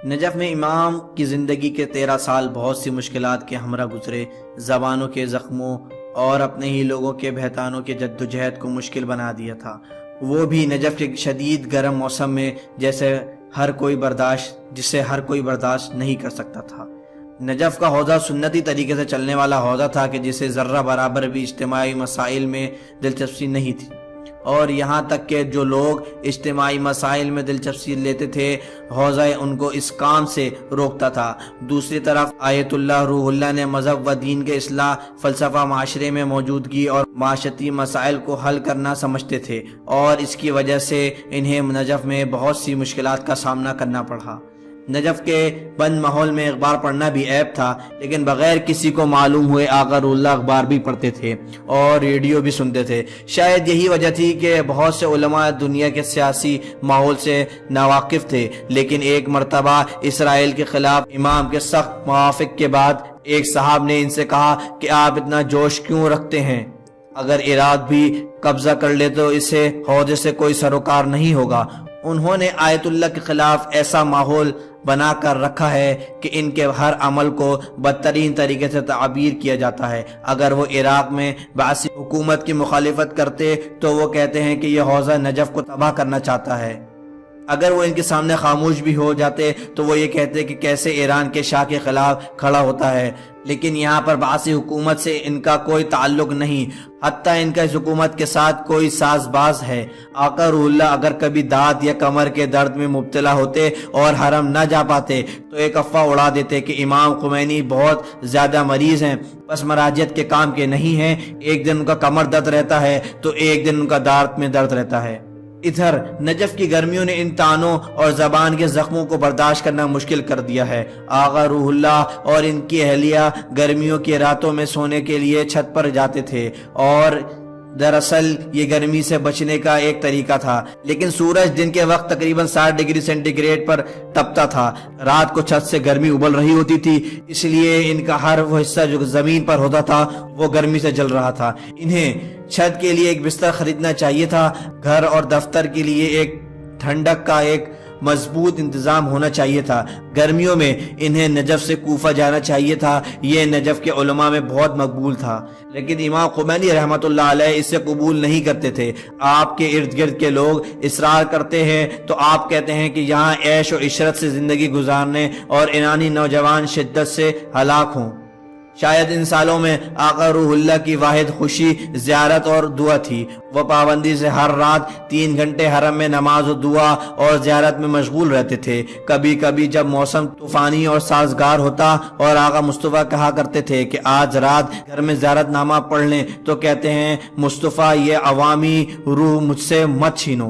Najaf میں امام کی زندگی کے 13 سال بہت سی مشکلات کے ہمراہ گزرے، زبانوں کے زخموں اور اپنے ہی لوگوں کے بہتانوں کے جدوجہد کو مشکل بنا دیا تھا، وہ بھی نجف کے شدید گرم موسم میں جسے ہر کوئی برداشت نہیں کر سکتا تھا۔ نجف کا حوزہ سنتی طریقے سے چلنے والا حوزہ تھا کہ جسے ذرہ برابر بھی اجتماعی مسائل میں دلچسپی نہیں تھی، اور یہاں تک کہ جو لوگ اجتماعی مسائل میں دلچسپی لیتے تھے حوزہ ان کو اس کام سے روکتا تھا۔ دوسری طرف آیت اللہ روح اللہ نے مذہب و دین کے اصلاح، فلسفہ معاشرے میں موجودگی اور معاشرتی مسائل کو حل کرنا سمجھتے تھے، اور اس کی وجہ سے انہیں نجف میں بہت سی مشکلات کا سامنا کرنا پڑا۔ نجف کے بند ماحول میں اخبار پڑھنا بھی عیب تھا، لیکن بغیر کسی کو معلوم ہوئے آقا روح اللہ اخبار بھی پڑھتے تھے اور ریڈیو بھی سنتے تھے۔ شاید یہی وجہ تھی کہ بہت سے علماء دنیا کے سیاسی ماحول سے ناواقف تھے، لیکن ایک مرتبہ اسرائیل کے خلاف امام کے سخت موافق کے بعد ایک صاحب نے ان سے کہا کہ آپ اتنا جوش کیوں رکھتے ہیں؟ اگر عراق بھی قبضہ کر لے تو اسے عہدے سے کوئی سروکار نہیں ہوگا۔ انہوں نے آیت اللہ کے خلاف ایسا ماحول بنا کر رکھا ہے کہ ان کے ہر عمل کو بدترین طریقے سے تعبیر کیا جاتا ہے۔ اگر وہ عراق میں بعثی حکومت کی مخالفت کرتے تو وہ کہتے ہیں کہ یہ حوزہ نجف کو تباہ کرنا چاہتا ہے۔ اگر وہ ان کے سامنے خاموش بھی ہو جاتے تو وہ یہ کہتے کہ کیسے ایران کے شاہ کے خلاف کھڑا ہوتا ہے، لیکن یہاں پر بعثی حکومت سے ان کا کوئی تعلق نہیں، حتیٰ ان کا اس حکومت کے ساتھ کوئی ساز باز ہے۔ آقا روح اللہ اگر کبھی دانت یا کمر کے درد میں مبتلا ہوتے اور حرم نہ جا پاتے تو ایک افواہ اڑا دیتے کہ امام خمینی بہت زیادہ مریض ہیں، بس مراجعت کے کام کے نہیں ہیں، ایک دن ان کا کمر درد رہتا ہے تو ایک دن ان کا دانت میں درد رہتا ہے۔ ادھر نجف کی گرمیوں نے ان تانوں اور زبان کے زخموں کو برداشت کرنا مشکل کر دیا ہے۔ آقا روح اللہ اور ان کی اہلیہ گرمیوں کی راتوں میں سونے کے لیے چھت پر جاتے تھے، اور دراصل یہ گرمی سے بچنے کا ایک طریقہ تھا، لیکن سورج دن کے وقت تقریباً 60 ڈگری سینٹی گریڈ پر تپتا تھا، رات کو چھت سے گرمی ابل رہی ہوتی تھی، اس لیے ان کا ہر وہ حصہ جو زمین پر ہوتا تھا وہ گرمی سے جل رہا تھا۔ انہیں چھت کے لیے ایک بستر خریدنا چاہیے تھا، گھر اور دفتر کے لیے ایک ٹھنڈک کا ایک مضبوط انتظام ہونا چاہیے تھا۔ گرمیوں میں انہیں نجف سے کوفہ جانا چاہیے تھا، یہ نجف کے علماء میں بہت مقبول تھا، لیکن امام خمینی رحمۃ اللہ علیہ اسے قبول نہیں کرتے تھے۔ آپ کے ارد گرد کے لوگ اصرار کرتے ہیں تو آپ کہتے ہیں کہ یہاں عیش و عشرت سے زندگی گزارنے اور ایرانی نوجوان شدت سے ہلاک ہوں۔ شاید ان سالوں میں آقا روح اللہ کی واحد خوشی زیارت اور دعا تھی۔ وہ پابندی سے ہر رات 3 گھنٹے حرم میں نماز و دعا اور زیارت میں مشغول رہتے تھے۔ کبھی کبھی جب موسم طوفانی اور سازگار ہوتا اور آقا مصطفیٰ کہا کرتے تھے کہ آج رات گھر میں زیارت نامہ پڑھ لیں، تو کہتے ہیں مصطفیٰ یہ عوامی روح مجھ سے مت چھینو۔